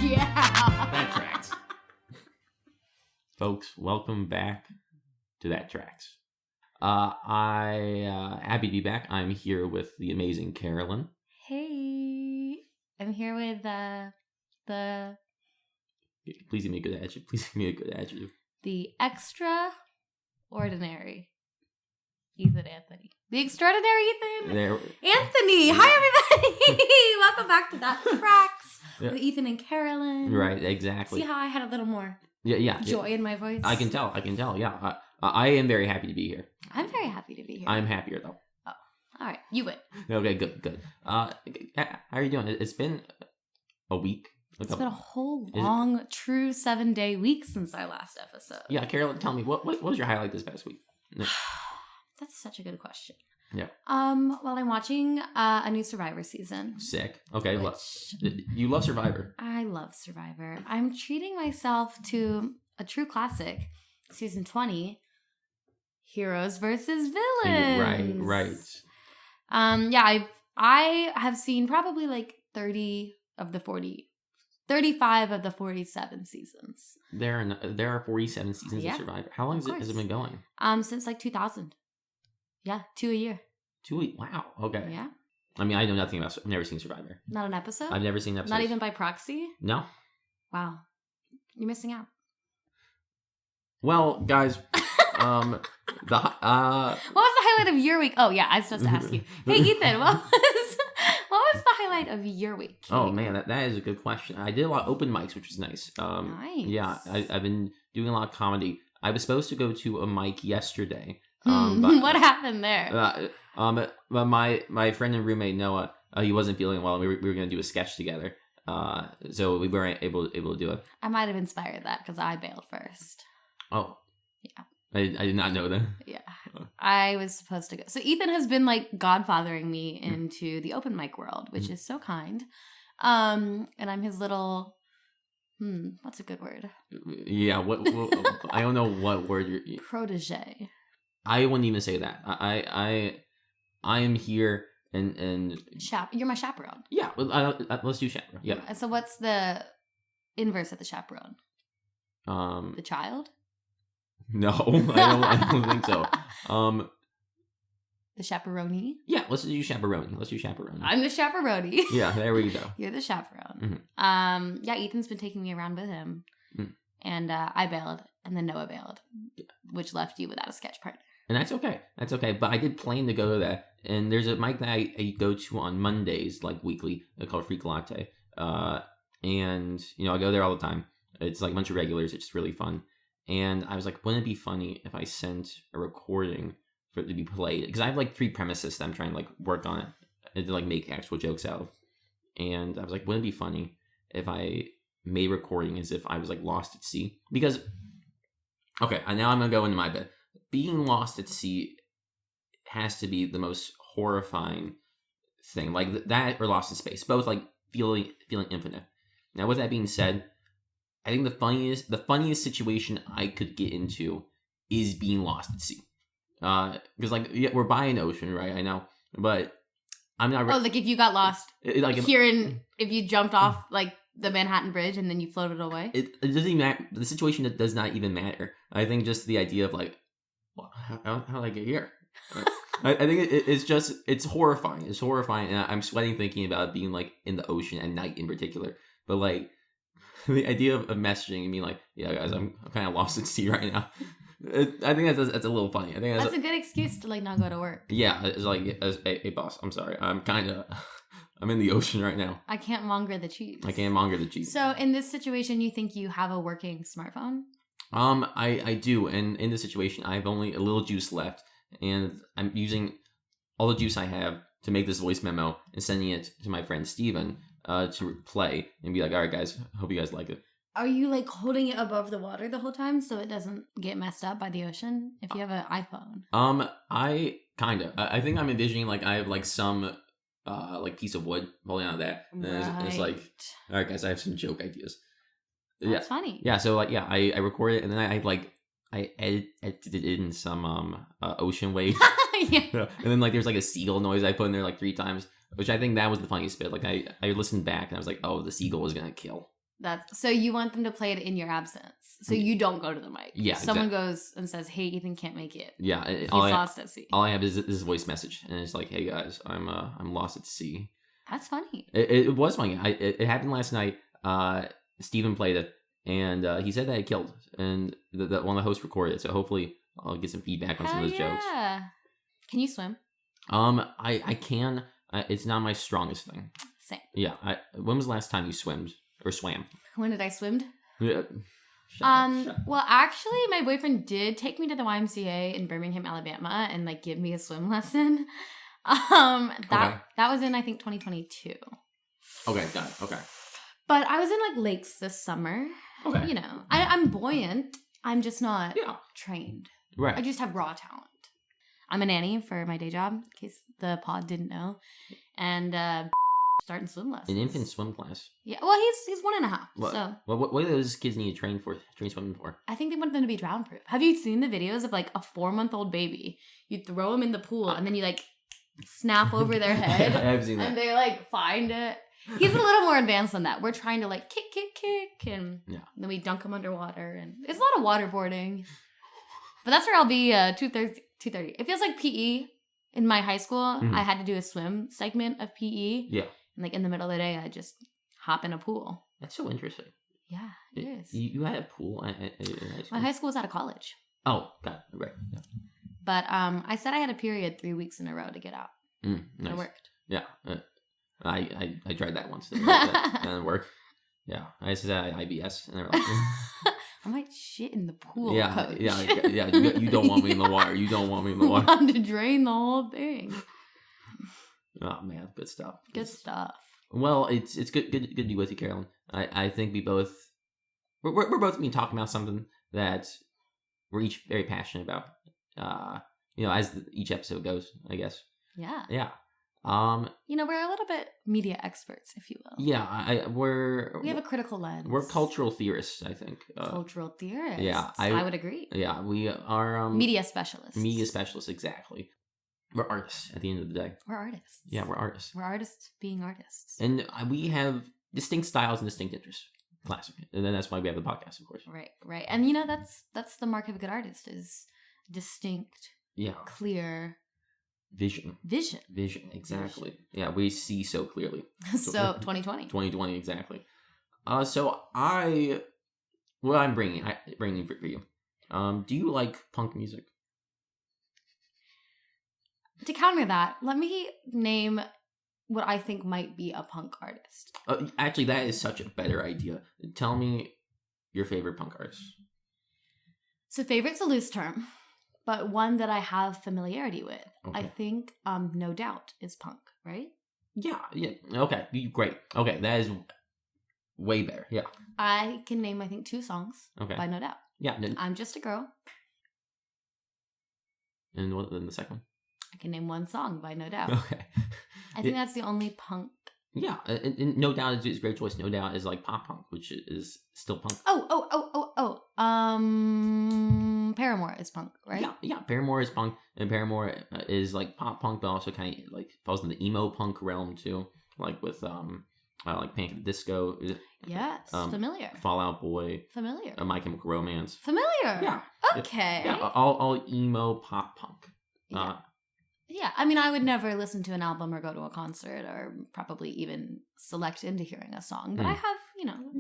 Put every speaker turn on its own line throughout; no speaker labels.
Yeah.
That tracks. Folks, welcome back to That Tracks. Happy to be back. I'm here with the amazing Carolyn.
Hey. I'm here with the
Please give me a good adjective.
The extraordinary Eythen Anthony. The extraordinary Eythen Anthony. Hi, everybody. Welcome back to That Tracks with Eythen and Carolyn.
Right, exactly.
See how I had a little more joy in my voice?
I can tell. Yeah. I am very happy to be here.
I'm very happy to be here.
I'm happier, though.
Oh, all right. You win.
Okay, good. How are you doing? It's been a week.
It's been a whole long, true 7-day week since our last episode.
Yeah, Carolyn, tell me, what was your highlight this past week?
That's such a good question.
Yeah.
Well, I'm watching a new Survivor season.
Sick. Okay. You love Survivor.
I love Survivor. I'm treating myself to a true classic, season 20, Heroes versus Villains.
Right.
Yeah, I have seen probably like 35 of the 47 seasons.
There are 47 seasons of Survivor. How long has it been going?
Since like 2000. Yeah, 2 a year.
2 weeks. Wow. Okay.
Yeah.
I mean, I know nothing about. I've never seen Survivor.
Not an episode.
I've never seen an episode.
Not even by proxy.
No.
Wow, you're missing out.
Well, guys, what
was the highlight of your week? Oh yeah, I was supposed to ask you. Hey, Eythen, what was the highlight of your week?
Oh man, that is a good question. I did a lot of open mics, which was nice.
Nice.
Yeah, I've been doing a lot of comedy. I was supposed to go to a mic yesterday.
But, what happened there?
But my friend and roommate Noah, he wasn't feeling well. We were going to do a sketch together. So we weren't able to do it.
I might have inspired that because I bailed first.
Oh.
Yeah.
I did not know that.
Yeah. I was supposed to go. So Eythen has been like godfathering me into the open mic world, which is so kind. And I'm his little, what's a good word?
Yeah. What I don't know what word you're.
Protege.
I wouldn't even say that. I am here and
you're my chaperone.
Yeah. Let's do chaperone. Yeah.
So what's the inverse of the chaperone?
The
child?
No, I don't think so.
The chaperone?
Yeah, let's do chaperone.
I'm the chaperone.
Yeah, there we go.
You're the chaperone.
Mm-hmm.
Yeah, Eythen's been taking me around with him. And I bailed, and then Noah bailed, which left you without a sketch partner.
And that's okay. But I did plan to go to that. And there's a mic that I go to on Mondays, like weekly, called Freak Latte. And, I go there all the time. It's like a bunch of regulars. It's just really fun. And I was like, wouldn't it be funny if I sent a recording for it to be played? Because I have like 3 premises that I'm trying to like work on it and to like make actual jokes out of. And I was like, wouldn't it be funny if I made recording as if I was like lost at sea? Because, okay, now I'm going to go into my bit. Being lost at sea has to be the most horrifying thing. Like that or lost in space. Both like feeling infinite. Now, with that being said, I think the funniest situation I could get into is being lost at sea. Because we're by an ocean, right? I know, but I'm not.
Like if you got lost if you jumped off like the Manhattan Bridge and then you floated away.
It doesn't even matter. The situation that does not even matter. I think just the idea of like, well, how did I get here? I think it's horrifying. It's horrifying, and I'm sweating thinking about being like in the ocean at night in particular. But like. The idea of messaging and being like, yeah, guys, I'm kind of lost at sea right now. I think that's a little funny. I think
that's a good excuse to like not go to work.
Yeah, it's like, hey boss, I'm sorry. I'm in the ocean right now.
I can't monger the cheese.
So
in this situation, you think you have a working smartphone?
I do. And in this situation, I have only a little juice left. And I'm using all the juice I have to make this voice memo and sending it to my friend Steven. To play and be like, all right, guys, hope you guys like it.
Are you like holding it above the water the whole time so it doesn't get messed up by the ocean if you have an iPhone?
I kind of. I think I'm envisioning like I have like some like piece of wood holding on to that. And
right.
It's like, all right, guys, I have some joke ideas.
That's funny.
Yeah, so like, yeah, I recorded it and then I edited it in some ocean waves.
Yeah.
And then like there's like a seagull noise I put in there like 3 times. Which I think that was the funniest bit. Like I listened back and I was like, oh, the seagull was gonna kill.
So you want them to play it in your absence. So you don't go to the mic.
Yeah,
Someone goes and says, "Hey, Eythen can't make it.
Yeah,
He's lost at sea."
All I have is this voice message, and it's like, "Hey guys, I'm lost at sea."
That's funny.
It was funny. It happened last night. Steven played it, and he said that it killed, and the one of the hosts recorded it. So hopefully, I'll get some feedback on some of those jokes.
Can you swim?
I can. It's not my strongest thing.
Same.
Yeah. When was the last time you swam?
When did I swim?
Yeah.
Well, actually, my boyfriend did take me to the YMCA in Birmingham, Alabama, and like give me a swim lesson. That was in, I think, 2022.
Okay, got it. Okay.
But I was in like lakes this summer.
Okay.
You know, I'm buoyant. I'm just not trained.
Right.
I just have raw talent. I'm a nanny for my day job, in case the pod didn't know, and starting swim lessons.
An infant swim class.
Yeah, well, he's 1.5.
What?
So
What do those kids need to train swimming for?
I think they want them to be drown proof. Have you seen the videos of like a 4-month-old baby? You throw them in the pool and then you like snap over their head.
I have seen that.
And they like find it. He's a little more advanced than that. We're trying to like kick, and then we dunk him underwater, and it's a lot of waterboarding. But that's where I'll be 2:30. It feels like PE in my high school. I had to do a swim segment of PE.
Yeah.
And like in the middle of the day, I just hop in a pool.
That's so interesting.
Yeah, it is.
You had a pool in high school?
My high school was out of college.
Oh, got it. Right. Yeah.
But I said I had a period 3 weeks in a row to get out.
Nice.
It worked.
Yeah. I tried that once. That didn't work. Yeah. I said I had IBS, and they were like,
I might shit in the pool,
yeah,
coach.
yeah. You don't want me in the water. You don't want me in the water.
I want to drain the whole thing.
Oh man, good stuff.
Good stuff.
Well, it's good to be with you, Carolyn. I think we're both talking about something that we're each very passionate about. As each episode goes, I guess.
Yeah.
Yeah.
We're a little bit media experts, if you will.
Yeah,
we have a critical lens.
We're cultural theorists, I think.
Cultural theorists.
Yeah,
I would agree.
Yeah, we are
media specialists.
Media specialists, exactly. We're artists at the end of the day.
We're artists.
Yeah, we're artists.
We're artists being artists.
And we have distinct styles and distinct interests. Classic. And then that's why we have the podcast, of course.
Right. And that's the mark of a good artist is distinct, clear
vision, exactly. Vision. Yeah, we see so clearly.
So 2020,
exactly. I'm bringing for you. Do you like punk music?
To counter that, let me name what I think might be a punk artist.
Actually, that is such a better idea. Tell me your favorite punk artist. So favorite's a loose term, but one that I have familiarity with. Okay. I think No Doubt is punk, right? Yeah. Okay, great. Okay, that is way better. Yeah. I can name, I think, 2 songs by No Doubt. Yeah. I'm Just a Girl. And what? Then the second one? I can name 1 song by No Doubt. Okay. I think that's the only punk. Yeah, and No Doubt is a great choice. No Doubt is like pop punk, which is still punk. Paramore is punk, right? Yeah. Paramore is punk, and Paramore is like pop punk, but also kind of like falls in the emo punk realm too, like with like Panic! At the Disco. Yes, familiar. Fall Out Boy. Familiar. My Chemical Romance. Familiar. Yeah. Okay. Yeah, all emo pop punk. Yeah, I mean, I would never listen to an album or go to a concert or probably even select into hearing a song, but I have,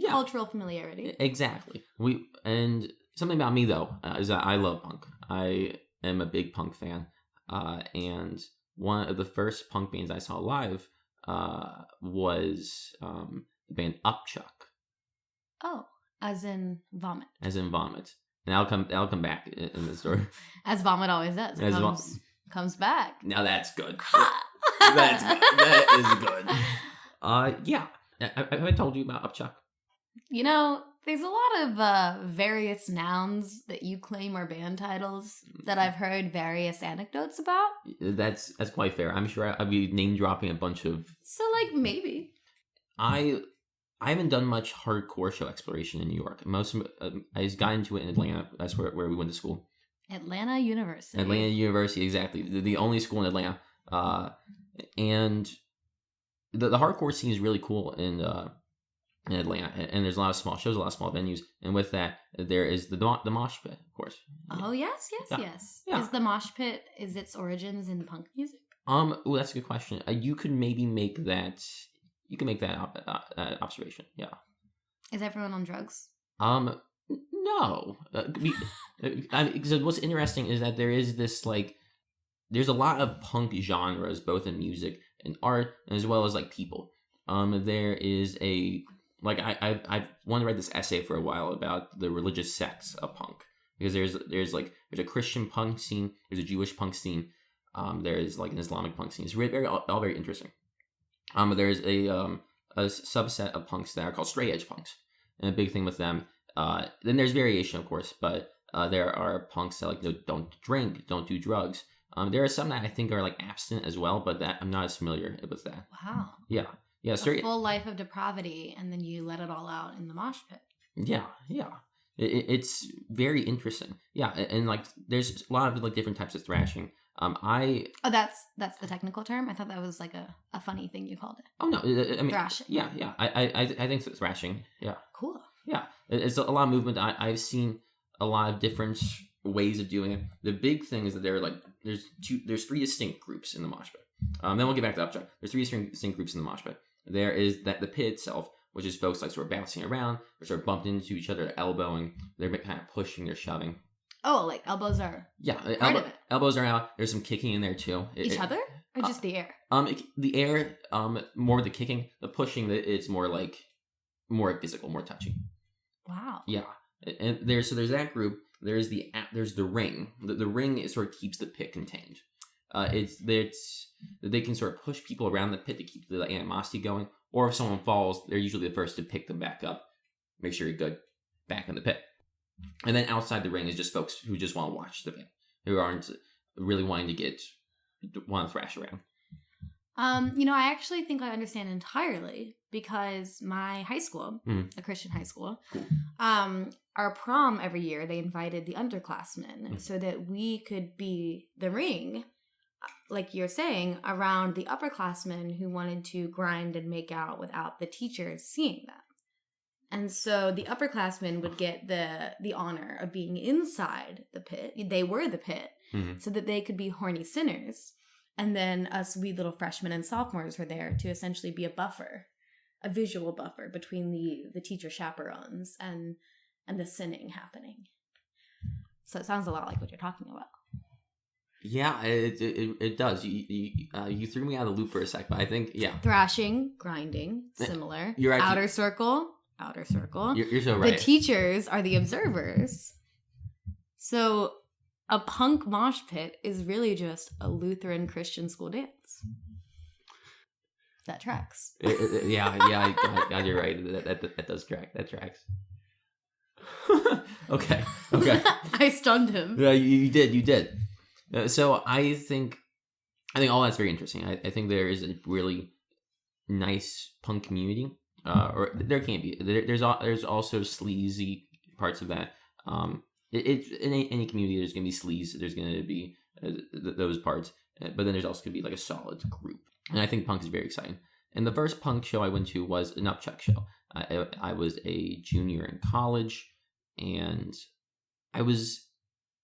cultural familiarity. Exactly. And something about me, though, is that I love punk. I am a big punk fan. And one of the first punk bands I saw live was the band Upchuck. Oh, as in vomit. As in vomit. And I'll come back in the story. As vomit always does. Comes back. Now that's good. That's good. That is good. Yeah. Have I told you about Upchuck? There's a lot of various nouns that you claim are band titles that I've heard various anecdotes about. That's quite fair. I'm sure I'll be name dropping a bunch of. So maybe. I haven't done much hardcore show exploration in New York. I got into it in Atlanta. That's where we went to school. Atlanta University, exactly. The only school in Atlanta. And the hardcore scene is really cool in in Atlanta, and there's a lot of small shows, a lot of small venues, and with that, there is the mosh pit, of course.
Oh yes.
Yeah.
Is the mosh pit its origins in punk music?
Well, that's a good question. You could maybe make that. You can make that observation. Yeah.
Is everyone on drugs?
No. Because what's interesting is that there is this there's a lot of punk genres, both in music and art, as well as people. There is I've wanted to write this essay for a while about the religious sects of punk, because there's a Christian punk scene, there's a Jewish punk scene, there's an Islamic punk scene. It's all very interesting. There's a subset of punks that are called straight edge punks, and a big thing with them. Then there's variation, of course, but there are punks that don't drink, don't do drugs. There are some that I think are abstinent as well, but that I'm not as familiar with that.
Wow.
Yeah.
A full life of depravity, and then you let it all out in the mosh pit.
Yeah. It's very interesting. Yeah, and there's a lot of different types of thrashing.
That's the technical term. I thought that was a funny thing you called it.
Oh no, I mean
thrashing.
Yeah. I think it's thrashing. Yeah.
Cool.
Yeah, it's a lot of movement. I've seen a lot of different ways of doing it. The big thing is that there's three distinct groups in the mosh pit. Then we'll get back to Upchuck. There's three distinct groups in the mosh pit. There is the pit itself, which is folks sort of bouncing around, or sort of bumped into each other, elbowing. They're kind of pushing, they're shoving.
Oh, elbows are part of it.
Elbows are out. There's some kicking in there too.
Other, or just the air?
The air, more the kicking. The pushing, it's more more physical, more touchy.
Wow.
Yeah, and there's that group. There's the ring. The ring sort of keeps the pit contained. They can sort of push people around the pit to keep the animosity going. Or if someone falls, they're usually the first to pick them back up, make sure you're good, back in the pit. And then outside the ring is just folks who just want to watch the pit, who aren't really wanting to want to thrash around.
I actually think I understand entirely, because my high school, a Christian high school, our prom every year, they invited the underclassmen so that we could be the ring, like you're saying, around the upperclassmen who wanted to grind and make out without the teachers seeing them. And so the upperclassmen would get the honor of being inside the pit. They were the pit, so that they could be horny sinners. And then us wee little freshmen and sophomores were there to essentially be a visual buffer between the teacher chaperones and the sinning happening. So it sounds a lot like what you're talking about. Yeah,
it does. You threw me out of the loop for a sec, but I think, yeah.
Thrashing, grinding, similar.
You're right.
Outer circle.
You're so right.
The teachers are the observers. So a punk mosh pit is really just a Lutheran Christian school dance. That tracks.
Yeah, God, you're right. That does track. That tracks. Okay.
I stunned him.
Yeah, you did. So I think all that's very interesting. I think there is a really nice punk community, or there can be. There's also sleazy parts of that. It's in any community, there's gonna be sleaze. There's gonna be those parts, but then there's also gonna be a solid group. And I think punk is very exciting. And the first punk show I went to was an Upchuck show. I was a junior in college, and I was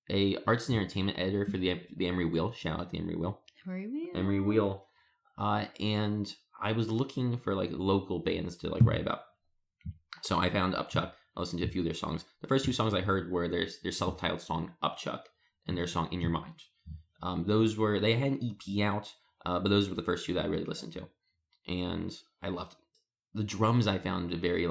a arts and entertainment editor for the Emery Wheel. Shout out the Emery Wheel. Emery Wheel. And I was looking for local bands to write about. So I found Upchuck. I listened to a few of their songs. The first two songs I heard were their self-titled song Upchuck and their song In Your Mind. They had an EP out, but those were the first two that I really listened to, and I loved it. The drums I found very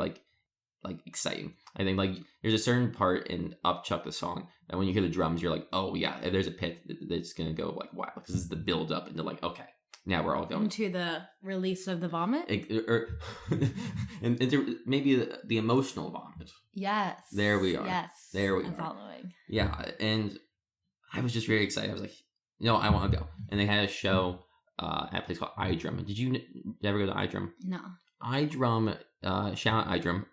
exciting. I think there's a certain part in Upchuck the song that when you hear the drums, you're like, oh yeah, if there's a pit that's gonna go wild, because it's the build up into okay, now we're all going
into the release of the vomit,
and into maybe the emotional vomit.
Yes,
there we are.
Yes,
there we
I'm
are.
Following.
Yeah, and I was just very excited. I was like, I want to go. And they had a show at a place called iDrum. Did you ever go to iDrum?
No.
iDrum, shout out iDrum,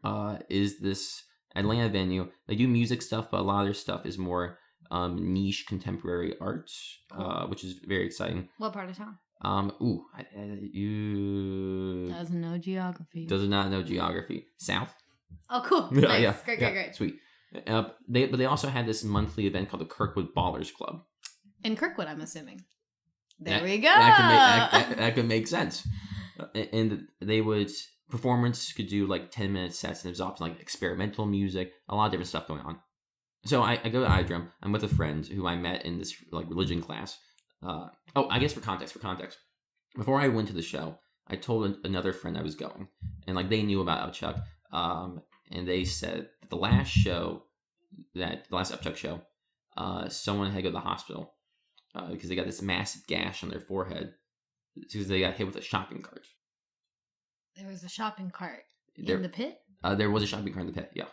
is this Atlanta venue. They do music stuff, but a lot of their stuff is more niche contemporary arts, which is very exciting.
What part of town?
You
doesn't know geography.
Does not know geography. South.
Oh, cool.
Yeah,
Nice.
yeah,
Great.
Sweet. They also had this monthly event called the Kirkwood Ballers Club.
In Kirkwood, I'm assuming. There
That-
we go.
That could make sense. And they would performance could do like 10-minute sets, and there's often like experimental music, a lot of different stuff going on. So I go to iDrum. I'm with a friend who I met in this like religion class. I guess for context. Before I went to the show, I told another friend I was going, and like they knew about Upchuck. And they said that the last Upchuck show, someone had to go to the hospital because they got this massive gash on their forehead because they got hit with a shopping cart.
There was a shopping cart in the pit?
There was a shopping cart in the pit, yeah.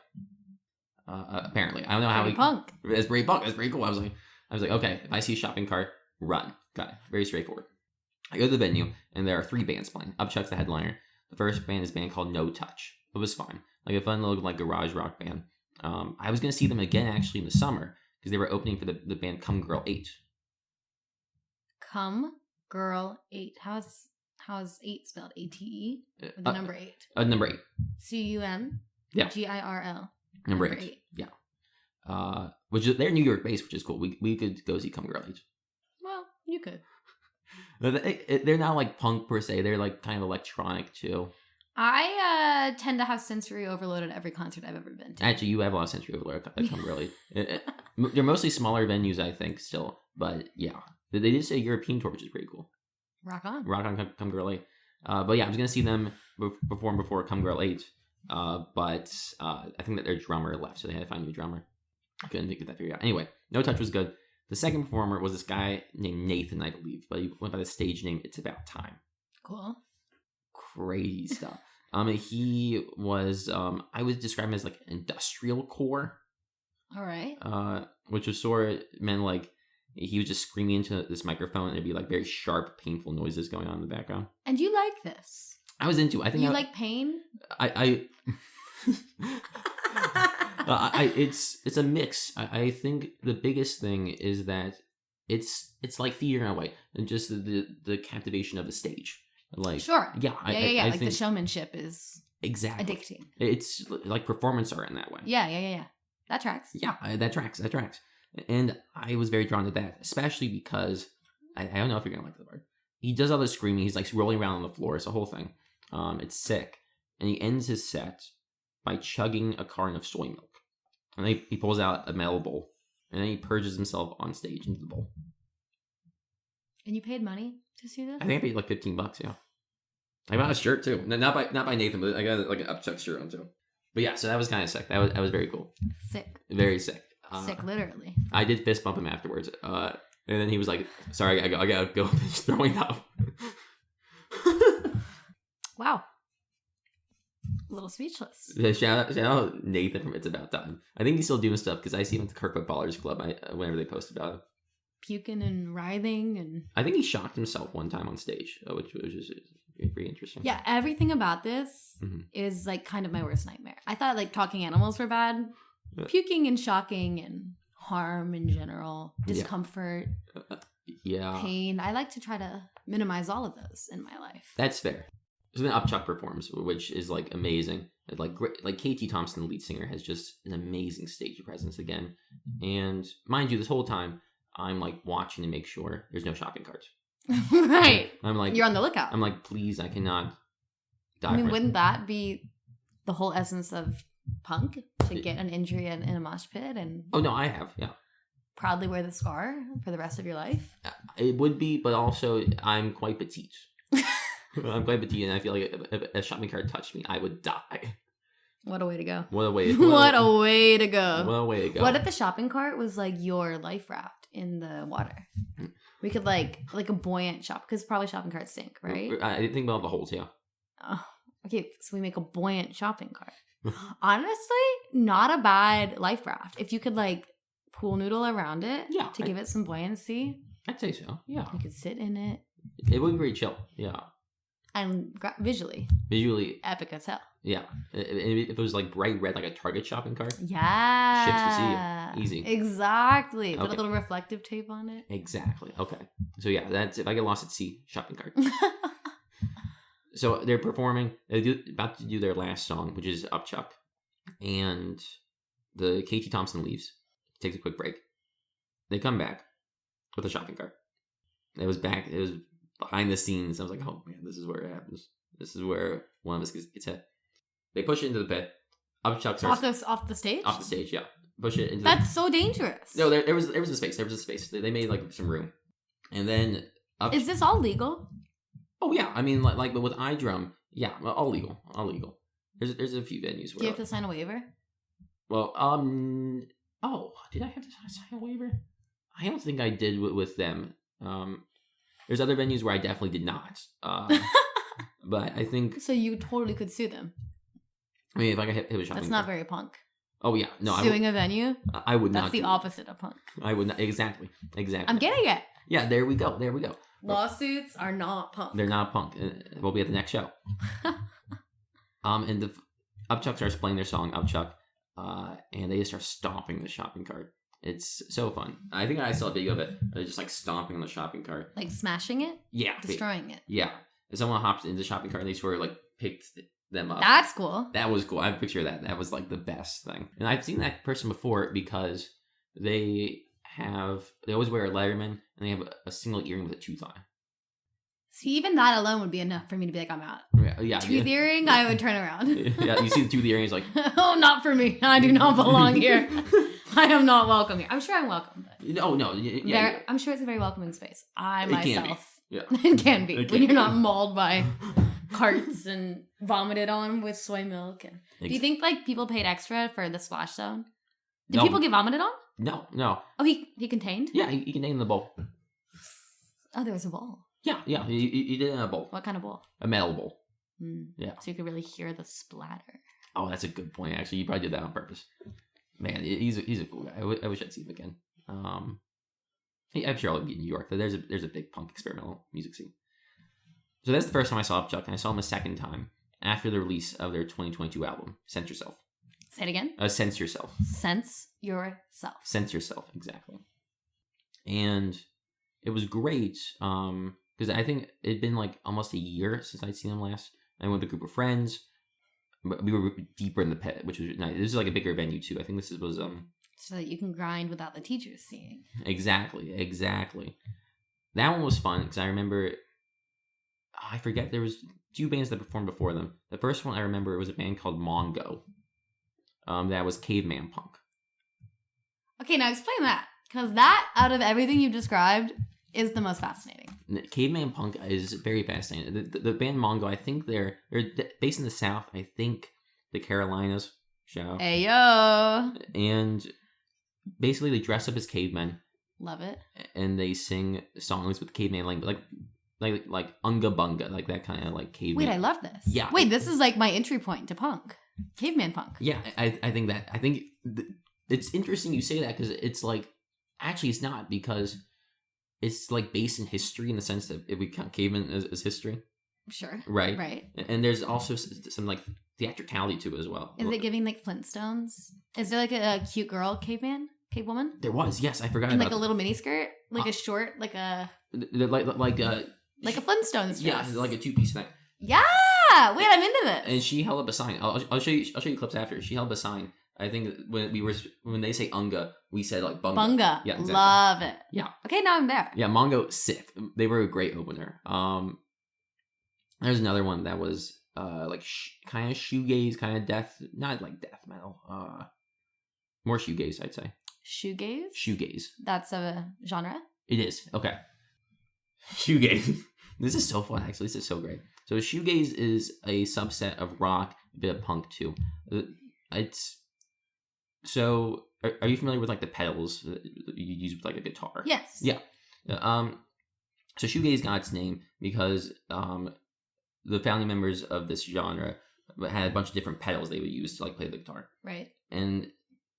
Apparently. I don't know how
punk.
It's pretty punk. That's pretty cool. I was like, okay, if I see a shopping cart, run. Got it. Very straightforward. I go to the venue, and there are 3 bands playing. Upchuck's the headliner. The first band is a band called No Touch. It was fine. Like a fun little like garage rock band. I was going to see them again actually in the summer because they were opening for the band Come Girl 8.
Come Girl 8. How's 8 spelled? ATE? With the number 8?
Number 8.
CUM?
Yeah.
GIRL.
Number 8. Yeah. Which is, they're New York based, which is cool. We could go see Come Girl 8.
Well, you could.
They're not like punk per se. They're like kind of electronic too.
I tend to have sensory overload at every concert I've ever been to.
Actually, you have a lot of sensory overload at Come Girl 8. They're mostly smaller venues, I think, still. But yeah, they did say European tour, which is pretty cool.
Rock on, Come
Girl 8. But yeah, I was gonna see them perform before Come Girl 8. But I think that their drummer left, so they had to find a new drummer. I couldn't get that figured out. Anyway, No Touch was good. The second performer was this guy named Nathan, I believe, but he went by the stage name It's About Time.
Cool.
Crazy stuff. He was I would describe him as like industrial core.
All right.
Which was sort of meant like he was just screaming into this microphone and it'd be like very sharp, painful noises going on in the background.
And you like this?
I was into it. I think
you like pain?
It's a mix. I think the biggest thing is that it's like theater in a way, and just the captivation of the stage. Like
sure,
yeah.
I like the showmanship is
exactly
addicting.
It's like performance art in that way.
Yeah. That tracks.
Yeah, that tracks. And I was very drawn to that, especially because I don't know if you're gonna like the part. He does all this screaming. He's like rolling around on the floor. It's a whole thing. It's sick. And he ends his set by chugging a carton of soy milk. And then he pulls out a metal bowl. And then he purges himself on stage into the bowl.
And you paid money to see this?
I think I paid like $15, yeah. I bought a shirt too. Not by Nathan, but I got like an Upchuck shirt on too. But yeah, so that was kind of sick. That was very cool.
Sick.
Very sick.
Sick, literally.
I did fist bump him afterwards. And then he was like, sorry, I gotta go finish throwing up.
Wow. A little speechless.
Shout out Nathan from It's About Time. I think he's still doing stuff because I see him at the Kirkwood Ballers Club whenever they post about it.
Puking and writhing and...
I think he shocked himself one time on stage, which is pretty interesting.
Yeah, everything about this is like kind of my worst nightmare. I thought like talking animals were bad. Puking and shocking and harm in general, discomfort, pain. I like to try to minimize all of those in my life.
That's fair. So then Upchuck performs, which is like amazing. Like KT Thompson, the lead singer, has just an amazing stage presence again. And mind you, this whole time I'm like watching to make sure there's no shopping carts.
Right.
I'm like,
you're on the lookout.
I'm like, please, I cannot die.
I mean, wouldn't that be the whole essence of punk, to get an injury in a mosh pit and
oh no, I have, yeah,
proudly wear the scar for the rest of your life?
It would be, but also I'm quite petite. I'm quite petite, and I feel like if a shopping cart touched me, I would die.
What a way to go.
What a way to go.
What if the shopping cart was like your life raft in the water? We could like a buoyant shop, because probably shopping carts sink, right?
I didn't think about the holes, yeah.
Oh, okay, so we make a buoyant shopping cart. Honestly, not a bad life raft. If you could like pool noodle around it to give it some buoyancy.
I'd say so, yeah.
You could sit in it.
It would be very chill, yeah.
And visually epic as hell.
Yeah. If it was like bright red, like a Target shopping cart.
Yeah.
Ships to see you. Easy.
Exactly. Put a little reflective tape on it.
Exactly. Okay. So yeah, that's if I get lost at sea, shopping cart. So they're performing. They're about to do their last song, which is Upchuck, and the KT Thompson leaves. Takes a quick break. They come back with a shopping cart. It was behind the scenes. I was like, oh man, this is where it happens. This is where one of us gets hit. They push it into the pit. Upchuck starts
off the stage.
Off the stage, yeah. Push it into.
That's so dangerous.
No, there was a space. There was a space. They made like some room, and then.
Is this all legal?
Oh yeah, I mean like with iDrum, yeah, all legal. There's a few venues where.
Do you have to sign a waiver?
Well, did I have to sign a waiver? I don't think I did with them. There's other venues where I definitely did not. But I think.
So you totally could sue them.
I mean, if I could hit a shopping.
That's not very punk.
Oh yeah, no.
Suing a venue.
I would not.
That's the opposite of punk.
I would not. Exactly.
I'm getting it.
Yeah, there we go.
Lawsuits are not punk.
They're not punk. We'll be at the next show. And the Upchuck starts playing their song Upchuck, and they just start stomping the shopping cart. It's so fun. I think I saw a video of it. They're just like stomping on the shopping cart,
like smashing it.
Yeah,
destroying it.
Yeah, and someone hopped into the shopping cart and they sort of like picked them up.
That's cool.
That was cool. I have a picture of that. That was like the best thing. And I've seen that person before because they always wear a Letterman and they have a single earring with a tooth on it.
See, even that alone would be enough for me to be like, I'm out.
Yeah.
Tooth earring, I would turn around.
Yeah, you see the tooth earring, it's like,
oh, not for me. I do not belong here. I am not welcome here. I'm sure I'm welcome.
No. Yeah.
I'm sure it's a very welcoming space. I myself.
Yeah.
It can be. When you're not mauled by carts and vomited on with soy milk. And do you think like people paid extra for the splash zone? Did people get vomited on?
No.
Oh, he contained?
Yeah, he contained the bowl.
Oh, there was a bowl.
Yeah, he did it in a bowl.
What kind of bowl?
A metal bowl.
Yeah. So you could really hear the splatter.
Oh, that's a good point, actually. You probably did that on purpose. Man, he's a cool guy. I wish I'd see him again. I'm sure I'll be in New York. There's a big punk experimental music scene. So that's the first time I saw Upchuck, and I saw him a second time after the release of their 2022 album, Sense Yourself.
Say it again?
Sense Yourself.
Sense Yourself.
Sense Yourself, exactly. And it was great, because I think it'd been like almost a year since I'd seen him last. I went with a group of friends. We were deeper in the pit, which was nice. This is like a bigger venue too. I think this was
so that you can grind without the teachers seeing.
Exactly. That one was fun because I remember. I forget, there was 2 bands that performed before them. The first one I remember, it was a band called Mongo. That was caveman punk. Okay,
now explain that, because that, out of everything you've described, is the most fascinating.
Caveman punk is very fascinating. The band Mongo, I think they're based in the South. I think the Carolinas. Shout out.
Ayo.
And basically, they dress up as cavemen.
Love it.
And they sing songs with caveman language, like unga bunga, like that kind of like caveman.
Wait, I love this.
Yeah.
Wait, this is like my entry point to punk. Caveman punk.
Yeah, I think it's interesting you say that, because it's like, actually it's not, because it's like based in history in the sense that if we count caveman as history.
Sure.
Right. And there's also some like theatricality to it as well.
Is it giving like Flintstones? Is there like a cute girl caveman? Cave woman?
There was, yes, I forgot.
And like a little mini skirt? Like a short, like a Flintstones dress.
Yeah, like a 2-piece thing.
Yeah! Wait, I'm into this.
And she held up a sign. I'll show you clips after. She held up a sign. I think when they say unga, we said like bunga.
Bunga.
Yeah, exactly.
Love it.
Yeah.
Okay, now I'm there.
Yeah, Mongo, sick. They were a great opener. There's another one that was like kind of shoegaze, kind of not like death metal. More shoegaze, I'd say.
Shoegaze?
Shoegaze.
That's a genre?
It is. Okay. Shoegaze. This is so fun, actually. This is so great. So shoegaze is a subset of rock, a bit of punk too. It's so. Are you familiar with like the pedals that you use with like a guitar?
Yes.
Yeah. So shoegaze got its name because the founding members of this genre had a bunch of different pedals they would use to like play the guitar.
Right.
And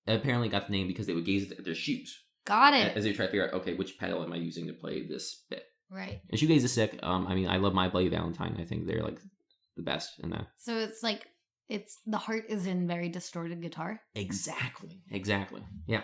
apparently got the name because they would gaze at their shoes.
Got it.
As they try to figure out, okay, which pedal am I using to play this bit?
Right.
And shoegaze is sick. I mean, I love My Bloody Valentine. I think they're like the best in that.
So it's like the heart is in very distorted guitar.
Exactly. Yeah.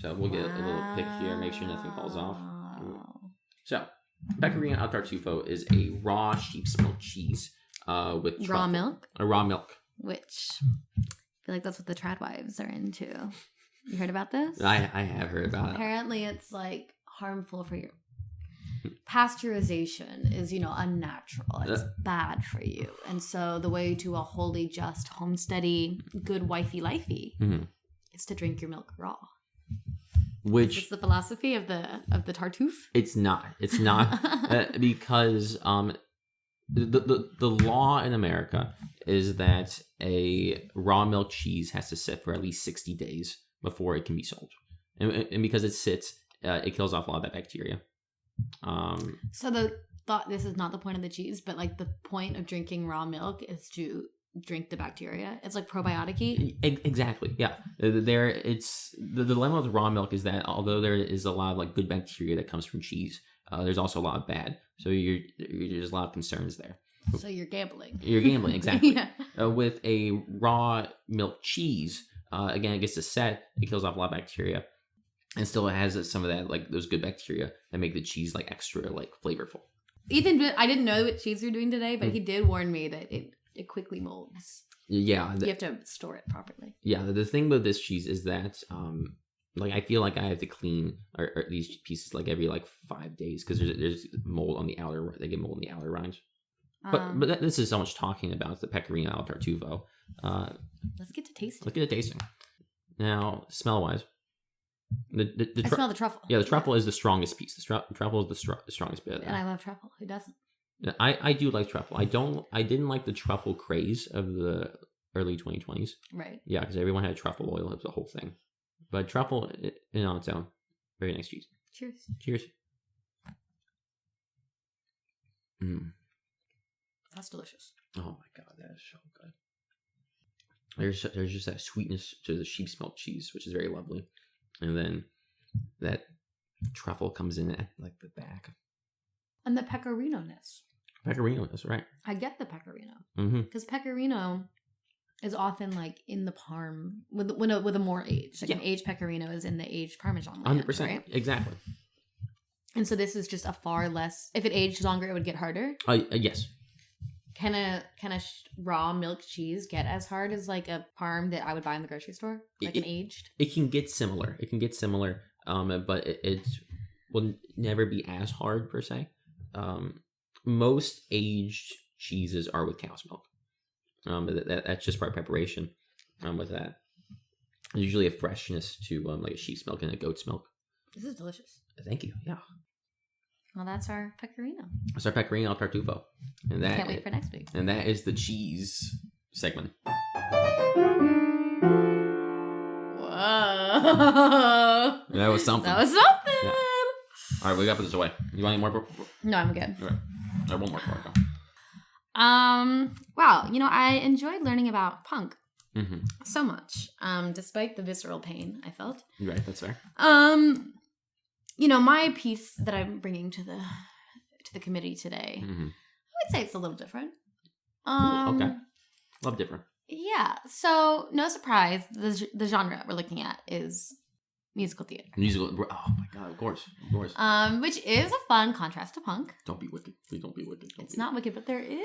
So we'll get a little pick here, make sure nothing falls off. So, Pecorino al Tartufo is a raw sheep's milk cheese with truffle.
Raw milk?
Raw milk.
Which, I feel like that's what the trad wives are into. You heard about this?
I have heard about it.
Apparently it's like harmful for your... Pasteurization is, unnatural. It's bad for you. And so the way to a wholly just, homesteady, good wifey lifey is to drink your milk raw.
Which
is the philosophy of the Tartuffe?
It's not. It's not because the law in America is that a raw milk cheese has to sit for at least 60 days before it can be sold, and because it sits, it kills off a lot of that bacteria.
So this is not the point of the cheese, but like the point of drinking raw milk is to drink the bacteria. It's like probiotic-y.
Exactly. Yeah. It's the dilemma with raw milk is that although there is a lot of like good bacteria that comes from cheese, there's also a lot of bad. So there's a lot of concerns there.
So you're gambling.
You're gambling, exactly.
Yeah.
With a raw milk cheese, again, it gets to set. It kills off a lot of bacteria, and still has some of that like those good bacteria that make the cheese like extra like flavorful.
Ethan, I didn't know what cheese you're doing today, but he did warn me that it quickly molds.
Yeah.
You have to store it properly.
Yeah, the thing with this cheese is that, like, I feel like I have to clean these pieces, like, every, like, 5 days, because there's mold on the outer, they get mold on the outer rinds. But this is so much talking about the Pecorino al Tartufo.
Let's get to tasting.
Let's get to tasting. Now, smell-wise.
I smell the truffle.
Yeah, the truffle is the strongest piece. The truffle is the strongest bit of that.
And I love truffle. Who doesn't?
I do like truffle. I didn't like the truffle craze of the early 2020s.
Right.
Yeah, because everyone had truffle oil. It was a whole thing. But truffle, on its own, very nice cheese.
Cheers.
Cheers.
That's delicious.
Oh my god, that is so good. There's just that sweetness to the sheep's milk cheese, which is very lovely. And then that truffle comes in at like the back.
And the pecorino-ness.
Pecorino-ness, right.
I get the pecorino.
Mm-hmm.
Because pecorino is often like in the parm with a more age. Like an aged pecorino is in the aged Parmesan land,
100%.
Right?
Exactly.
And so this is just a far less... If it aged longer, it would get harder?
Yes.
Can a raw milk cheese get as hard as like a parm that I would buy in the grocery store? Like an aged?
It can get similar. But it will never be as hard per se. Most aged cheeses are with cow's milk. That's just part of preparation. With that, there's usually a freshness to like a sheep's milk and a goat's milk.
This is delicious.
Thank you. Yeah.
Well, that's our pecorino.
That's our Pecorino al Tartufo, and that
can't wait for next week.
And that is the cheese segment.
Whoa!
That was something. Yeah. All right, we got to put this away. You want any more?
No, I'm good.
All right. I have one more before I go.
Wow, I enjoyed learning about punk so much, despite the visceral pain I felt.
Right, that's fair.
My piece that I'm bringing to the committee today, I would say it's a little different.
Cool. Okay. Love different.
Yeah, so no surprise, the genre we're looking at is musical theater.
Musical, oh my god, of course.
Which is a fun contrast to punk.
Don't be wicked. Please don't be wicked.
It's not wicked, but there is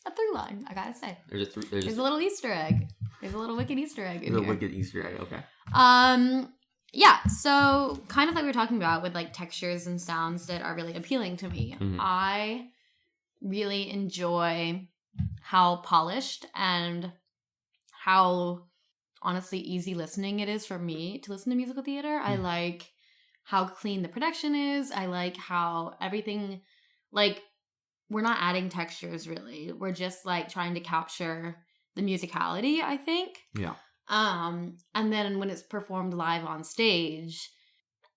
a through line, I gotta say.
There's
a little Easter egg. There's a little wicked Easter egg in here.
Wicked Easter egg, okay.
Yeah, so kind of like we were talking about with like textures and sounds that are really appealing to me. I really enjoy how polished and how honestly easy listening it is for me to listen to musical theater. I like how clean the production is. I like how everything, like, we're not adding textures really. We're just like trying to capture the musicality, I think.
Yeah.
And then when it's performed live on stage,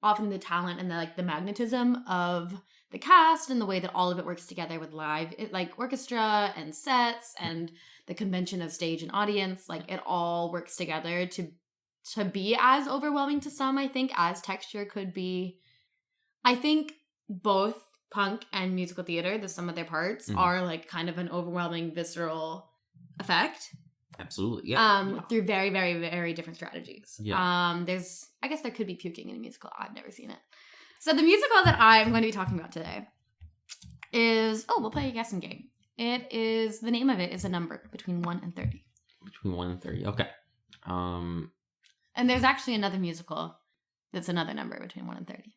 often the talent and the magnetism of the cast and the way that all of it works together with live, like orchestra and sets and the convention of stage and audience, like it all works together to be as overwhelming to some, I think, as texture could be. I think both punk and musical theater, the sum of their parts, are like kind of an overwhelming visceral effect.
Absolutely. Yeah.
Through very, very, very different strategies.
Yeah.
I guess there could be puking in a musical. I've never seen it. So the musical that I'm going to be talking about today is, we'll play a guessing game. The name of it is a number between 1 and 30.
Between 1 and 30. Okay.
And there's actually another musical that's another number between 1 and 30.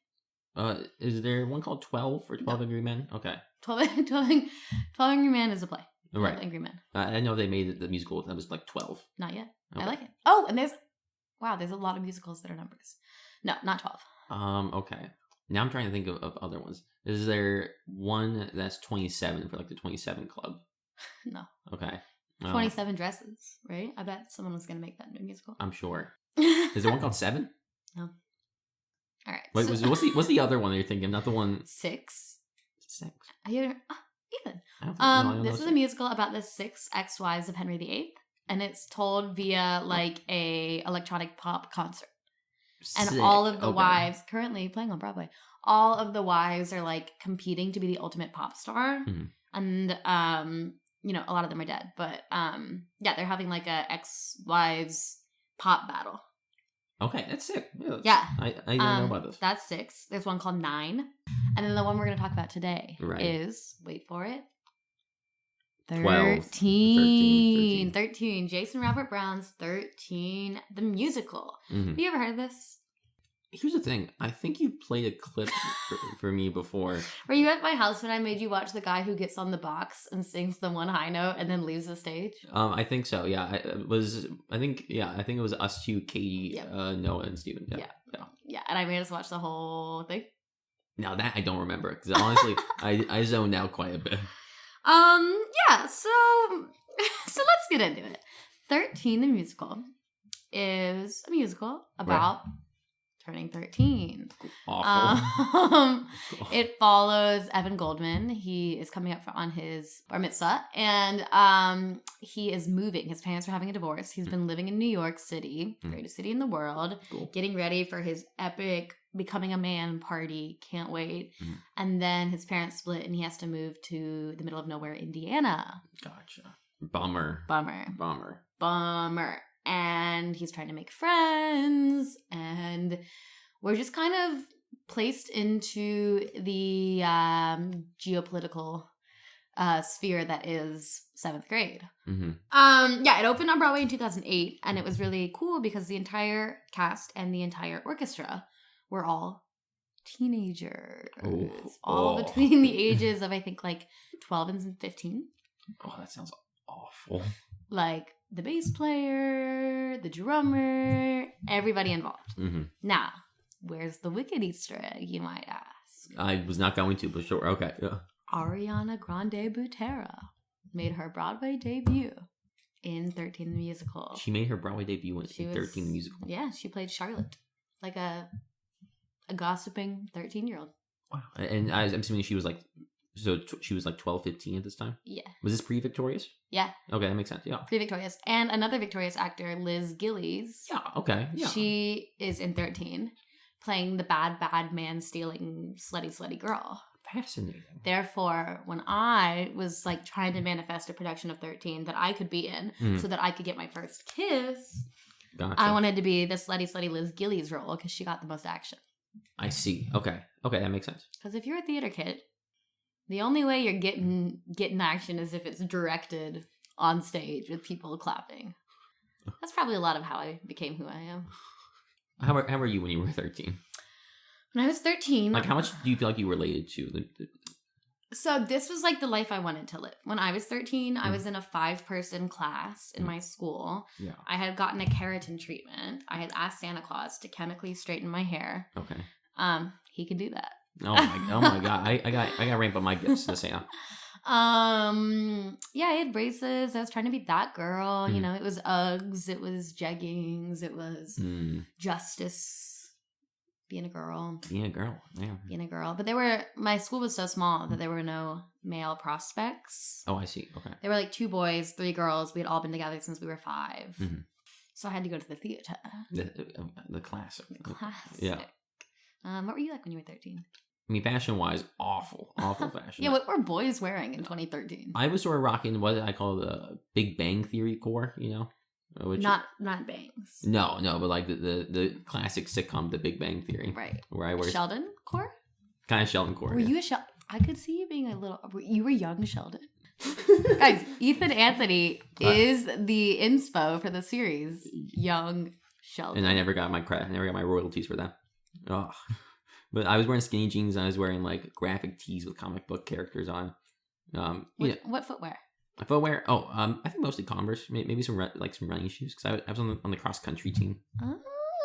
Is there one called 12 or 12 Angry Men? Okay.
12 Angry Men is a play.
Right.
12 Angry Men.
I know they made the musical that was like 12.
Not yet.
Okay.
I like it. Oh, and there's a lot of musicals that are numbers. No, not 12.
Okay. Now I'm trying to think of other ones. Is there one that's 27 for like the 27 Club?
No.
Okay.
27 Dresses, right? I bet someone was going to make that into a musical.
I'm sure. Is there one called 7?
No. All right.
Wait, what's the other one that you're thinking? Not the one...
6.
6.
Ethan. This is a musical about the 6 ex-wives of Henry VIII, and it's told via like a electronic pop concert.
Sick.
And all of the wives, currently playing on Broadway, all of the wives are like competing to be the ultimate pop star.
Mm-hmm.
And, a lot of them are dead. But, they're having like a ex-wives pop battle.
Okay, that's sick.
Yeah.
I didn't know about this.
That's 6. There's one called 9. And then the one we're going to talk about today is, wait for it, 13. 13. Jason Robert Brown's 13, the musical.
Mm-hmm.
Have you ever heard of this?
Here's the thing. I think you played a clip for me before.
Were you at my house when I made you watch the guy who gets on the box and sings the one high note and then leaves the stage?
I think so. Yeah, I think it was us two, Katie, Noah, and Steven. Yeah.
And I made us watch the whole thing.
Now that I don't remember, because honestly, I zoned out quite a bit.
So let's get into it. 13, the musical, is a musical about turning 13.
Awful.
It follows Evan Goldman. He is coming up on his bar mitzvah, and he is moving. His parents are having a divorce. He's been living in New York City, greatest city in the world, getting ready for his epic becoming a man party. Can't wait. And then his parents split, and he has to move to the middle of nowhere, Indiana.
Gotcha. Bummer.
And he's trying to make friends, and we're just kind of placed into the geopolitical sphere that is 7th grade.
Mm-hmm.
It opened on Broadway in 2008, and it was really cool because the entire cast and the entire orchestra were all teenagers. All between the ages of, I think, like 12 and 15.
Oh, that sounds awful.
Like the bass player, the drummer, everybody involved.
Mm-hmm.
Now, where's the wicked Easter egg, you might ask?
I was not going to, but sure. Okay. Yeah.
Ariana Grande Butera made her Broadway debut in 13 the Musical.
She made her Broadway debut in 13 the Musical.
Yeah, she played Charlotte, like a gossiping 13-year-old.
Wow. And I'm assuming she was like, she was like 12, 15 at this time?
Yeah.
Was this pre-Victorious?
Yeah.
Okay, that makes sense. Yeah.
Pre-Victorious. And another Victorious actor, Liz Gillies.
Yeah, okay. Yeah.
She is in 13, playing the bad man stealing slutty girl.
Fascinating.
Therefore, when I was like trying to manifest a production of 13 that I could be in so that I could get my first kiss,
gotcha.
I wanted to be the slutty Liz Gillies role because she got the most action.
I see. Okay, that makes sense.
Because if you're a theater kid, the only way you're getting action is if it's directed on stage with people clapping. That's probably a lot of how I became who I am.
How were you when you were 13?
When I was 13...
Like, how much do you feel like you related to?
So this was like the life I wanted to live. When I was 13, I was in a 5-person class in my school. Yeah. I had gotten a keratin treatment. I had asked Santa Claus to chemically straighten my hair.
Okay.
He could do that.
Oh my god! I got ramped up my gifts to Santa.
Yeah, I had braces. I was trying to be that girl. You know, it was Uggs. It was jeggings. It was justice. Being a girl.
Being a girl. Yeah.
Being a girl. But my school was so small that there were no male prospects.
Oh, I see. Okay.
There were like 2 boys, 3 girls. We had all been together since we were 5. Mm-hmm. So I had to go to the theater.
The classic.
The classic.
Yeah.
What were you like when you were 13?
I mean, fashion-wise, awful fashion.
Yeah, what were boys wearing in 2013?
I was sort of rocking what I call the Big Bang Theory core, you know? Which,
not bangs.
No, but like the classic sitcom, The Big Bang Theory.
Right.
Where I wear...
Sheldon core?
Kind of Sheldon core,
Were you a Sheldon? I could see you being a little... You were young Sheldon. Guys, Eythen Anthony is the inspo for the series Young Sheldon.
And I never got my credit. I never got my royalties for that. Oh. But I was wearing skinny jeans and I was wearing like graphic tees with comic book characters on.
What footwear?
Footwear? Oh, I think mostly Converse. Maybe some running shoes because I was on the cross country team.
Oh.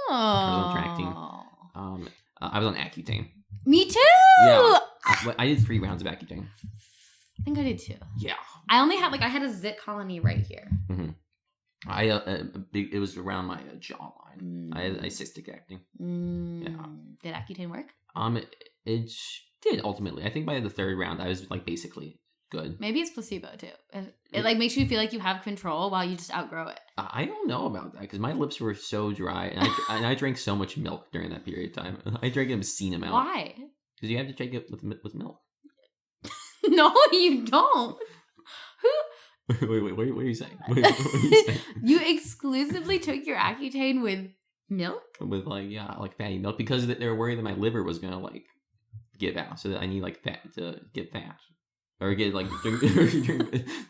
I was on track team. I was on Accutane.
Me too.
Yeah. I did 3 rounds of Accutane.
I think I did too.
Yeah.
I only had I had a zit colony right here.
Mm-hmm. It was around my jawline. I had cystic acne. Yeah.
Did Accutane work?
It did ultimately. I think by the 3rd round, I was like basically good.
Maybe it's placebo too. It like makes you feel like you have control while you just outgrow it.
I don't know about that because my lips were so dry, and I drank so much milk during that period of time. I drank an obscene amount.
Why?
Because you have to drink it with milk.
No, you don't.
Wait, what are you saying? What are you saying?
You exclusively took your Accutane with milk?
With fatty milk because they were worried that my liver was gonna give out, so that I need fat to get fat, or get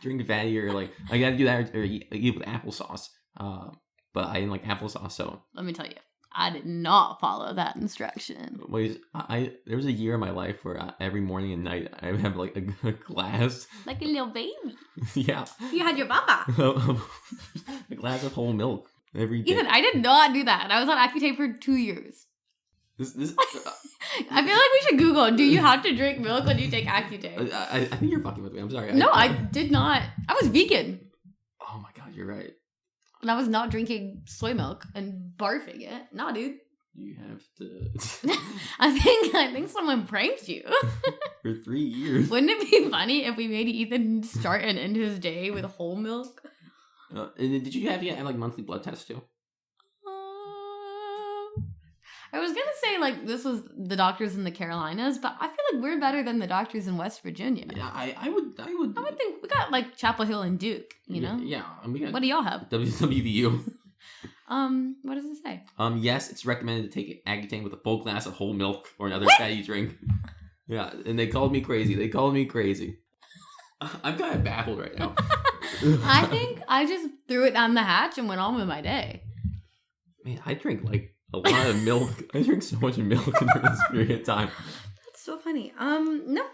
drink fatty, or I gotta do that or eat with applesauce. But I didn't like applesauce, so
let me tell you, I did not follow that instruction.
Wait, there was a year in my life where every morning and night I would have a glass,
like a little baby.
Yeah,
you had your baba.
A glass of whole milk every day.
Ethan, I did not do that. I was on Accutane for 2 years.
This
I feel like we should Google, do you have to drink milk when you take Accutane?
I think you're fucking with me. I'm sorry.
No, I did not. I was vegan.
Oh my god, you're right.
And I was not drinking soy milk and barfing it. Nah, dude.
You have to.
I think someone pranked you.
For 3 years.
Wouldn't it be funny if we made Ethan start and end his day with whole milk?
Did you have to get monthly blood tests too?
I was gonna say this was the doctors in the Carolinas, but I feel like we're better than the doctors in West Virginia.
Yeah, I would
think we got Chapel Hill and Duke, you know?
Yeah.
What do y'all have?
WVU.
What does it say?
Yes, it's recommended to take Accutane with a full glass of whole milk or another fatty drink. Yeah, and they called me crazy. I'm kind of baffled right now.
I think I just threw it down the hatch and went on with my day.
Man, I drink a lot of milk. I drink so much milk in this period of time.
That's so funny. No,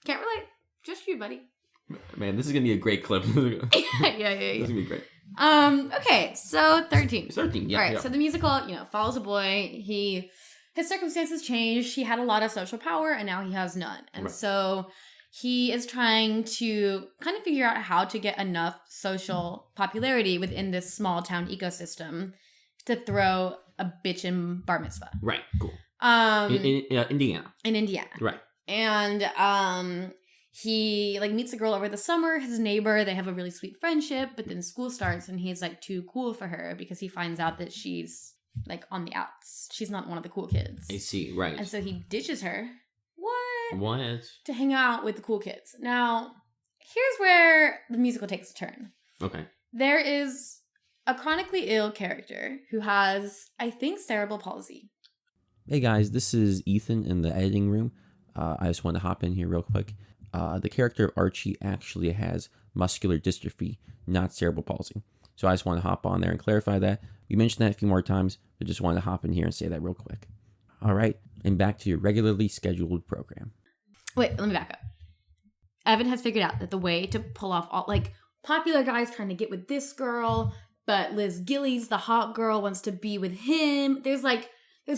can't relate. Just you, buddy.
Man, this is gonna be a great clip.
Yeah.
This is gonna be great.
Okay, so 13.
13, yeah.
All right,
yeah.
so the musical, follows a boy. His circumstances changed. He had a lot of social power, and now he has none. And so he is trying to kind of figure out how to get enough social popularity within this small town ecosystem to throw a bitchin' bar mitzvah.
Right, cool.
In
Indiana.
In Indiana.
Right.
And he meets a girl over the summer, his neighbor. They have a really sweet friendship, but then school starts and he's too cool for her because he finds out that she's on the outs. She's not one of the cool kids.
I see, right.
And so he ditches her.
What?
To hang out with the cool kids. Now, here's where the musical takes a turn.
Okay.
There is a chronically ill character who has, I think, cerebral palsy.
Hey guys, this is Ethan in the editing room. I just want to hop in here real quick. The character of Archie actually has muscular dystrophy, not cerebral palsy. So I just want to hop on there and clarify that. We mentioned that a few more times, but just wanted to hop in here and say that real quick. All right, and back to your regularly scheduled program.
Wait, let me back up. Evan has figured out that the way to pull off all, popular guys trying to get with this girl, but Liz Gillies, the hot girl, wants to be with him. There's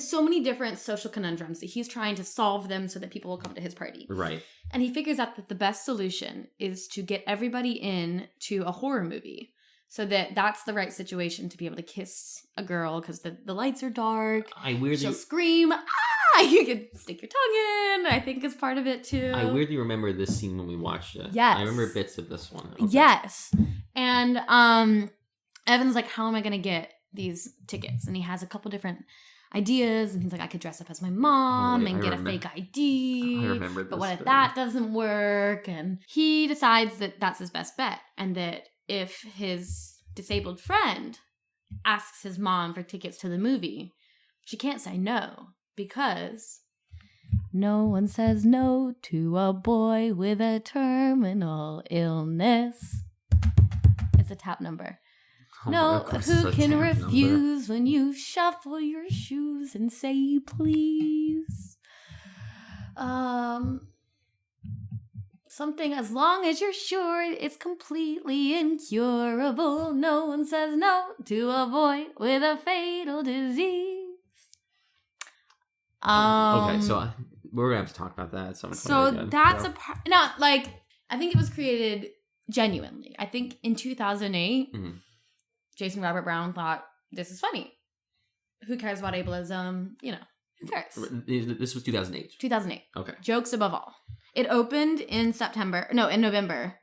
so many different social conundrums that he's trying to solve them so that people will come to his party.
Right.
And he figures out that the best solution is to get everybody in to a horror movie so that that's the right situation to be able to kiss a girl because the lights are dark. She'll scream, ah! You can stick your tongue in, I think is part of it too.
I weirdly remember this scene when we watched it.
Yes.
I remember bits of this one. Okay.
Yes. And Evan's how am I going to get these tickets? And he has a couple different ideas, and he's like, I could dress up as my mom and get a fake ID.
I remember this.
But what if that doesn't work? And he decides that that's his best bet, and that if his disabled friend asks his mom for tickets to the movie, she can't say no, because no one says no to a boy with a terminal illness. It's a tap number.
Oh
no, who can refuse
number.
when you shuffle your shoes and say please? Something as long as you're sure it's completely incurable. No one says no to a boy with a fatal disease.
Okay, so we're gonna have to talk about that at some point.
So that's a part. Not like, I think it was created genuinely. I think in 2008, Jason Robert Brown thought, this is funny. Who cares about ableism? Who cares?
This was 2008.
2008.
Okay.
Jokes above all. It opened in November.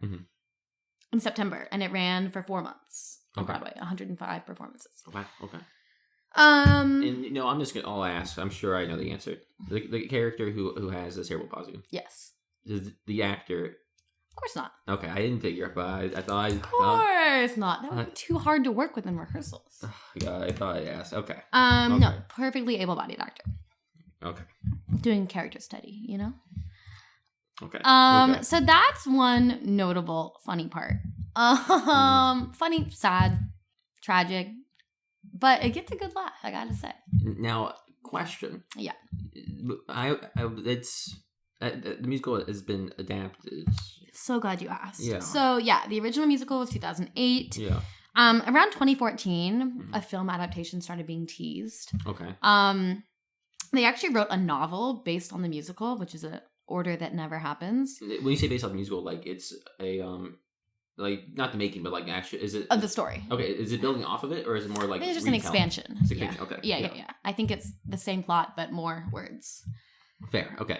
In September, and it ran for 4 months on Broadway. 105 performances.
Okay. And I'm just gonna. I'll ask. I'm sure I know the answer. The character who has the cerebral palsy.
Yes.
The actor.
Of course not.
Okay, I didn't figure, but I thought.
Of course not. That would be too hard to work with in rehearsals.
Yeah, I thought I'd ask. Okay.
No, perfectly able-bodied actor.
Okay.
Doing character study,
Okay.
So that's one notable funny part. Funny, sad, tragic, but it gets a good laugh, I gotta say.
Now, question.
Yeah.
The musical has been adapted.
So glad you asked.
Yeah.
So yeah, the original musical was 2008.
Yeah.
Around 2014, a film adaptation started being teased.
Okay.
They actually wrote a novel based on the musical, which is an order that never happens.
When you say based on the musical, like it's a like not the making, but like actually, is it
of the story?
Okay, is it building off of it, or is it more like
it's just an expansion?
It's expansion. Okay.
Yeah. I think it's the same plot but more words.
Fair. Okay.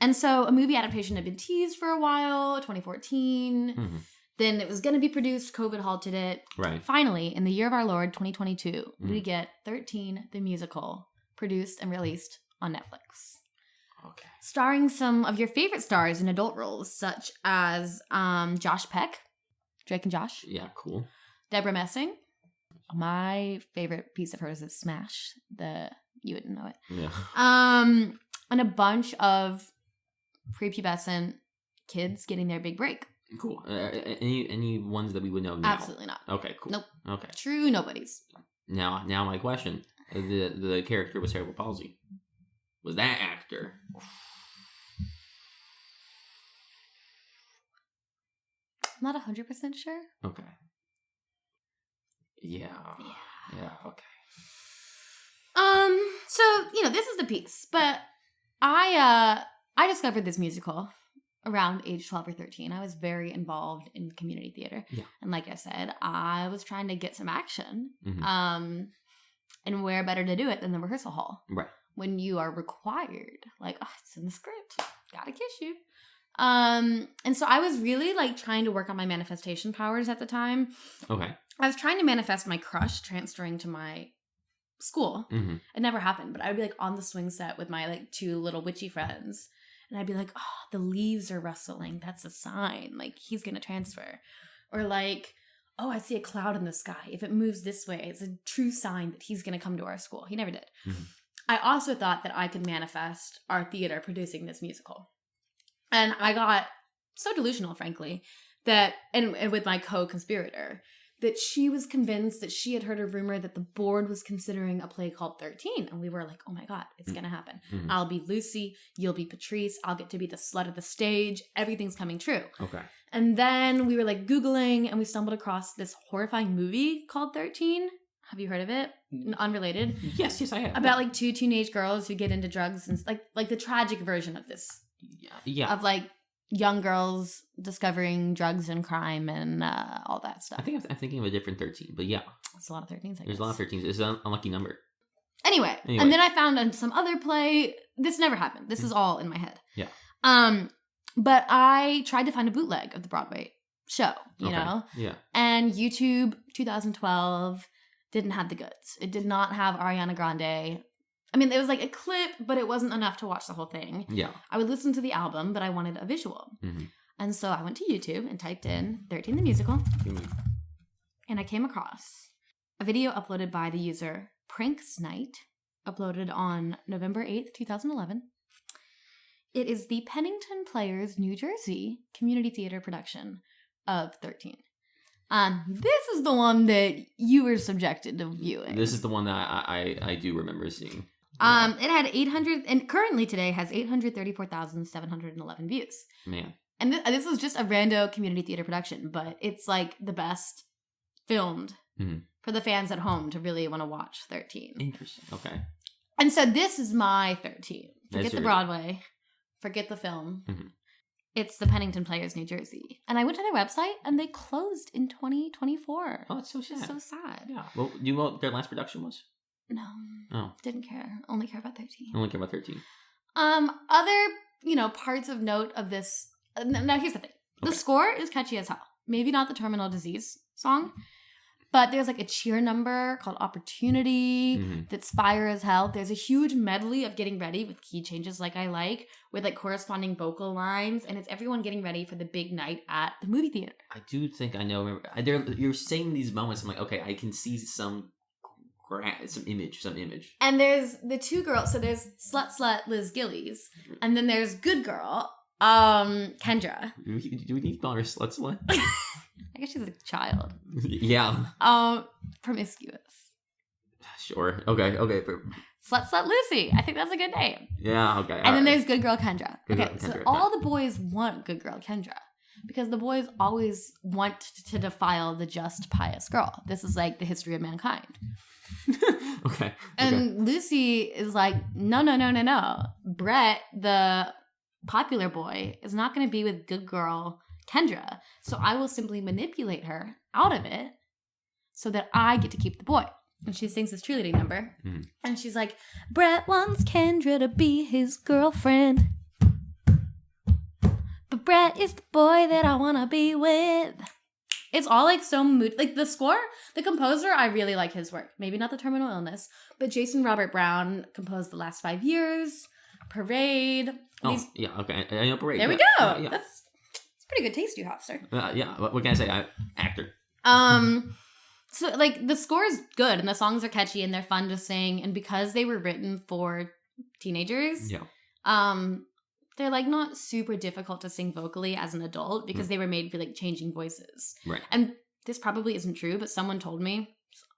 And so a movie adaptation had been teased for a while, 2014. Then it was going to be produced. COVID halted it.
Right.
Finally, in the year of our Lord, 2022, we get 13, the musical, produced and released on Netflix.
Okay.
Starring some of your favorite stars in adult roles, such as Josh Peck, Drake and Josh.
Yeah, cool.
Deborah Messing. My favorite piece of hers is Smash. You wouldn't know it.
Yeah.
And a bunch of prepubescent kids getting their big break.
Cool. Any ones that we would know now?
Absolutely not.
Okay, cool.
Nope.
Okay.
True nobodies.
Now my question. The character with cerebral palsy. Was that actor?
I'm not 100% sure.
Okay. Yeah, okay.
So, this is the piece, but I discovered this musical around age 12 or 13. I was very involved in community theater. Yeah. And like I said, I was trying to get some action. And where better to do it than the rehearsal hall? Right. When you are required, like, it's in the script, gotta kiss you. And so I was really like trying to work on my manifestation powers at the time. Okay. I was trying to manifest my crush transferring to my school. It never happened, but I would be like on the swing set with my like 2 little witchy friends. And I'd be like, the leaves are rustling. That's a sign. Like, he's going to transfer. Or like, I see a cloud in the sky. If it moves this way, it's a true sign that he's going to come to our school. He never did. I also thought that I could manifest our theater producing this musical. And I got so delusional, frankly, that, and with my co-conspirator, that she was convinced that she had heard a rumor that the board was considering a play called 13. And we were like, oh my God, it's going to happen. I'll be Lucy. You'll be Patrice. I'll get to be the slut of the stage. Everything's coming true. Okay. And then we were like Googling and we stumbled across this horrifying movie called 13. Have you heard of it? Unrelated.
Yes, I have.
About like 2 teenage girls who get into drugs and like the tragic version of this. Yeah. Of like young girls discovering drugs and crime and all that stuff.
I think I'm thinking of a different 13, but yeah.
It's a lot of 13s,
There's a lot of 13s. It's an unlucky number.
Anyway, and then I found some other play. This never happened. This is all in my head. Yeah. But I tried to find a bootleg of the Broadway show, you know? Yeah. And YouTube 2012 didn't have the goods. It did not have Ariana Grande. I mean, it was like a clip, but it wasn't enough to watch the whole thing.
Yeah.
I would listen to the album, but I wanted a visual. Mm-hmm. And so I went to YouTube and typed in 13 the Musical. Mm-hmm. And I came across a video uploaded by the user Pranks Night, uploaded on November 8th, 2011. It is the Pennington Players, New Jersey community theater production of 13. This is the one that you were subjected to viewing.
This is the one that I do remember seeing.
It had 800, and currently today has 834,711 views.
Man.
And this was just a rando community theater production, but it's like the best filmed for the fans at home to really want to watch 13.
Interesting. Okay.
And so this is my 13. Forget the Broadway. Forget the film. Mm-hmm. It's the Pennington Players, New Jersey. And I went to their website, and they closed in 2024.
Oh, that's so sad.
It's so sad.
Yeah. Well, do you know what their last production was?
No.
Oh.
Didn't care. Only care about 13.
Only care about 13.
Other, parts of note of this. Now, here's the thing. Okay. The score is catchy as hell. Maybe not the Terminal Disease song, but there's like a cheer number called Opportunity that's fire as hell. There's a huge medley of getting ready with key changes like I like, with like corresponding vocal lines, and it's everyone getting ready for the big night at the movie theater. I do think I know. You're saying these moments, I'm like, okay, I can see some image. And there's the two girls. So there's Slut Liz Gillies, and then there's Good Girl, Kendra.
Do we need to call her Slut?
I guess she's a child.
Yeah.
Promiscuous.
Sure. Okay.
Slut Lucy. I think that's a good name.
Yeah, okay.
And then there's Good Girl Kendra. So all the boys want Good Girl Kendra. Because the boys always want to defile the just, pious girl. This is like the history of mankind.
Okay.
And Lucy is like, no. Brett, the popular boy, is not going to be with Good Girl Kendra. So I will simply manipulate her out of it so that I get to keep the boy. And she sings this cheerleading number. Mm. And she's like, Brett wants Kendra to be his girlfriend. But Brett is the boy that I want to be with. It's all like so mood. Like the score, the composer, I really like his work. Maybe not the Terminal Illness, but Jason Robert Brown composed The Last 5 Years, Parade.
Yeah, okay. I know Parade.
There we go. Yeah. That's pretty good taste you have, sir.
Yeah, what can I say? Actor.
So, like, the score is good, and the songs are catchy, and they're fun to sing, and because they were written for teenagers, they're, like, not super difficult to sing vocally as an adult, because they were made for, like, changing voices.
Right.
And this probably isn't true, but someone told me,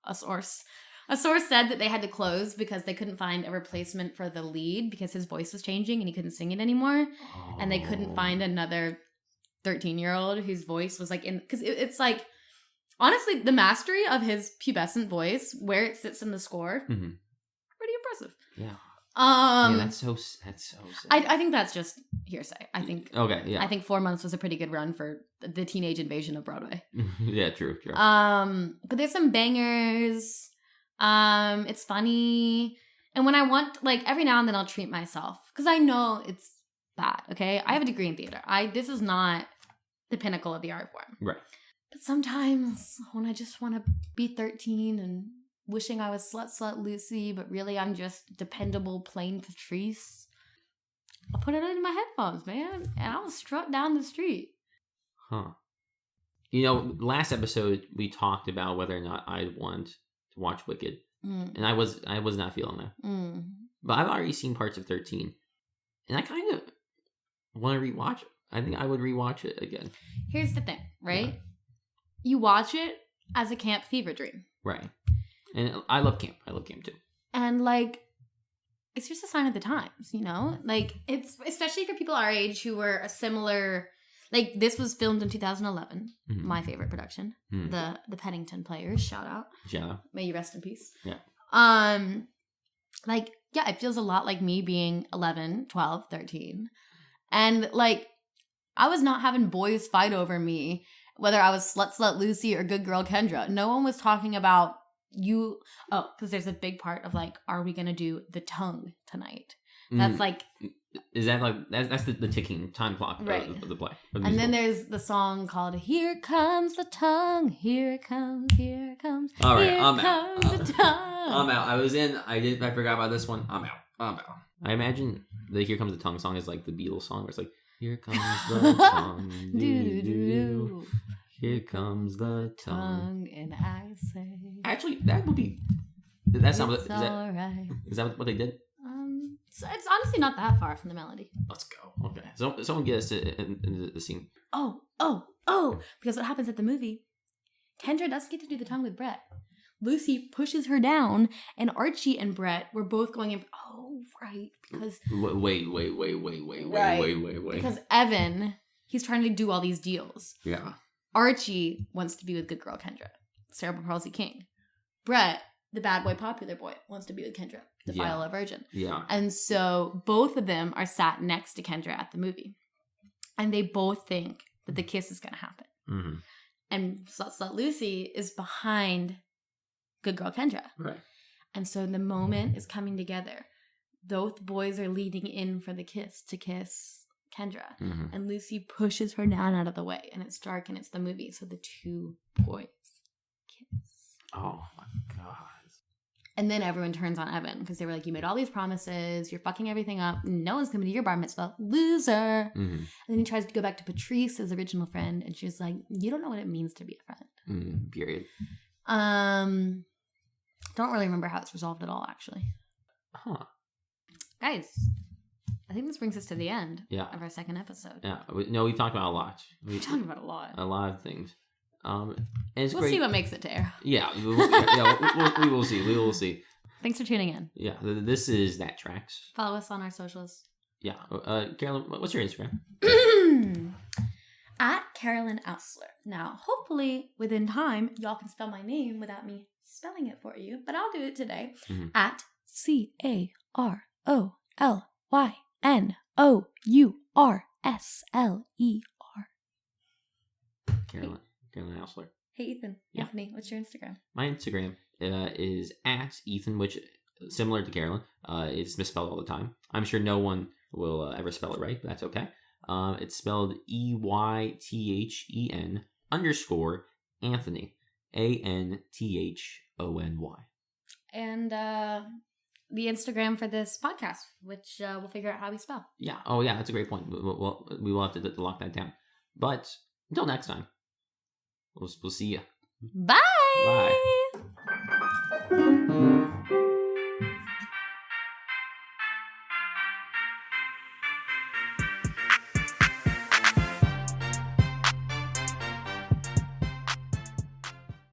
a source said that they had to close because they couldn't find a replacement for the lead, because his voice was changing, and he couldn't sing it anymore, and they couldn't find another 13-year-old whose voice was, like, in... Because it's, like... Honestly, the mastery of his pubescent voice, where it sits in the score, pretty impressive.
Yeah. Yeah, that's so sad.
I think that's just hearsay. I think.
Okay. Yeah.
I think 4 months was a pretty good run for the teenage invasion of Broadway.
Yeah. True.
But there's some bangers. It's funny, and when I want, like, every now and then I'll treat myself because I know it's bad. Okay, I have a degree in theater. This is not the pinnacle of the art form.
Right.
But sometimes when I just want to be 13 and wishing I was Slut Lucy, but really I'm just dependable plain Patrice, I'll put it in my headphones, man, and I'll strut down the street.
Huh. You know, last episode we talked about whether or not I want to watch Wicked, and I was not feeling that. But I've already seen parts of 13, and I kind of want to rewatch it. I think I would rewatch it again.
Here's the thing, right? Yeah. You watch it as a camp fever dream.
Right. And I love camp. I love camp too.
And, like, it's just a sign of the times, you know? Like, it's especially for people our age who were a similar... Like, this was filmed in 2011. My favorite production. The Pennington Players. Shout out. May you rest in peace.
Yeah.
Like, yeah, it feels a lot like me being 11, 12, 13. And, like, I was not having boys fight over me, whether I was Slut Lucy or Good Girl Kendra. No one was talking about you. Oh, because there's a big part of, like, are we going to do the tongue tonight? That's like
Is that like that's the ticking time clock
right.
of the play?
And then there's the song called "Here Comes the Tongue." Here it comes. Here it comes.
All right,
here
I'm
comes
out.
The tongue.
I'm out. I forgot about this one. I'm out. I imagine the "Here Comes the Tongue" song is like the Beatles song, where it's like, "Here comes the tongue, do do do. Here comes the tongue,
and I say."
Actually, that would be. That's not. Is
right.
that what they did?
So it's honestly not that far from the melody.
Let's go. Okay. So someone get us into the scene.
Oh. Because what happens at the movie, Kendra doesn't get to do the tongue with Brett. Lucy pushes her down, and Archie and Brett were both going in. Oh, right. Because.
Wait.
Because Evan, he's trying to do all these deals.
Yeah.
Archie wants to be with good girl Kendra, cerebral palsy king. Brett, the bad boy, popular boy, wants to be with Kendra, the Viola virgin.
Yeah. And
so both of them are sat next to Kendra at the movie. And they both think that the kiss is going to happen.
Mm-hmm.
And Slut Lucy is behind good girl Kendra.
Right.
And so the moment is coming together. Both boys are leading in for the kiss to kiss Kendra.
Mm-hmm.
And Lucy pushes her down out of the way. And it's dark and it's the movie. So the two boys kiss.
Oh my God.
And then everyone turns on Evan because they were like, you made all these promises. You're fucking everything up. No one's coming to your bar mitzvah. Loser.
Mm-hmm.
And then he tries to go back to Patrice, his original friend. And she's like, you don't know what it means to be a friend.
Period.
Don't really remember how it's resolved at all, actually.
Huh.
Guys, I think this brings us to the end of our second episode.
Yeah. We've talked about a lot.
We've talked about a lot.
A lot of things. And it's
we'll
great.
See what makes it to air.
Yeah, we will see. We will see.
Thanks for tuning in.
Yeah, this is THAT TRACKZ.
Follow us on our socials.
Yeah. Carolyn, what's your Instagram?
At Carolyn Ausler. Now, hopefully, within time, y'all can spell my name without me spelling it for you, but I'll do it today.
Mm-hmm.
At CarolynOursler.
Carolyn Ausler.
Hey, Eythen.
Yeah.
Anthony, what's your Instagram?
My Instagram is at Eythen, which, similar to Carolyn, is misspelled all the time. I'm sure no one will ever spell it right, but that's okay. It's spelled EYTHEN _Anthony. ANTHONY.
And the Instagram for this podcast, which we'll figure out how we spell.
Yeah. Oh, yeah. That's a great point. We will have to lock that down. But until next time, we'll see you.
Bye.
Bye.